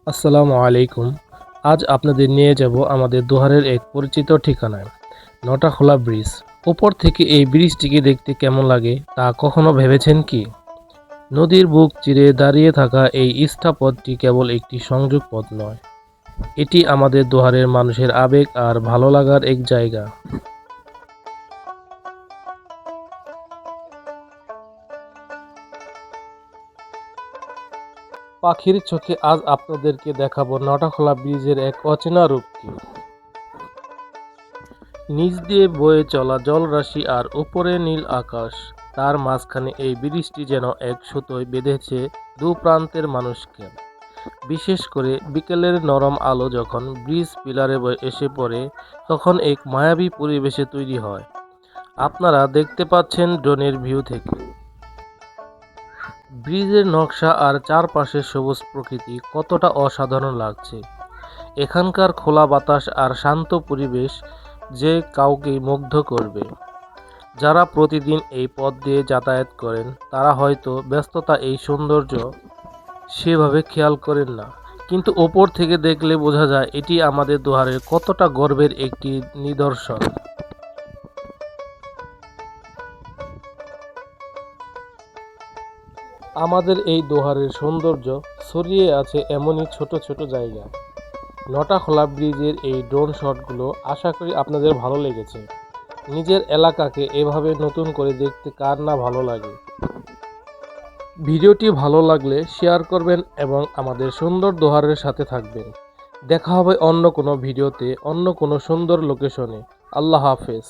আসসালামু আলাইকুম। আজ আপনাদের নিয়ে যাব আমাদের দোহারের এক পরিচিত ঠিকানায়, নটাখোলা ব্রিজ। উপর থেকে এই ব্রিজটিকে দেখতে কেমন লাগে তা কখনো ভেবেছেন কি? নদীর বুক চিরে দাঁড়িয়ে থাকা এই স্থাপত্যটি কেবল একটি সংযোগ পথ নয়, এটি আমাদের দোহারের মানুষের আবেগ আর ভালো লাগার এক জায়গা। পাখির চোখে আজ আপনাদেরকে দেখাবো নটাখোলা ব্রিজের এক অচেনা রূপকে। নিচ দিয়ে বয়ে চলা জলরাশি আর উপরে নীল আকাশ, তার মাঝখানে এই ব্রিজটি যেন এক সুতোয় বেঁধেছে দু প্রান্তের মানুষকে। বিশেষ করে বিকেলের নরম আলো যখন ব্রিজ পিলারে এসে পড়ে, তখন এক মায়াবী পরিবেশে তৈরি হয়। আপনারা দেখতে পাচ্ছেন ড্রোনের ভিউ থেকে ব্রিজের নকশা আর চারপাশের সবুজ প্রকৃতি কতটা অসাধারণ লাগছে। এখানকার খোলা বাতাস আর শান্ত পরিবেশ যে কাউকে মুগ্ধ করবে। যারা প্রতিদিন এই পথ দিয়ে যাতায়াত করেন তারা হয়তো ব্যস্ততা এই সৌন্দর্য সেভাবে খেয়াল করেন না, কিন্তু ওপর থেকে দেখলে বোঝা যায় এটি আমাদের দোহারের কতটা গর্বের একটি নিদর্শন। আমাদের এই দোহারের সৌন্দর্য ছড়িয়ে আছে এমনই ছোট ছোট জায়গা। নটাখোলা ব্রিজের এই ড্রোন শটগুলো আশা করি আপনাদের ভালো লেগেছে। নিজের এলাকাকে এভাবে নতুন করে দেখতে কার না ভালো লাগে। ভিডিওটি ভালো লাগলে শেয়ার করবেন এবং আমাদের সুন্দর দোহারের সাথে থাকবেন। দেখা হবে অন্য কোনো ভিডিওতে, অন্য কোনো সুন্দর লোকেশনে। আল্লাহ হাফেজ।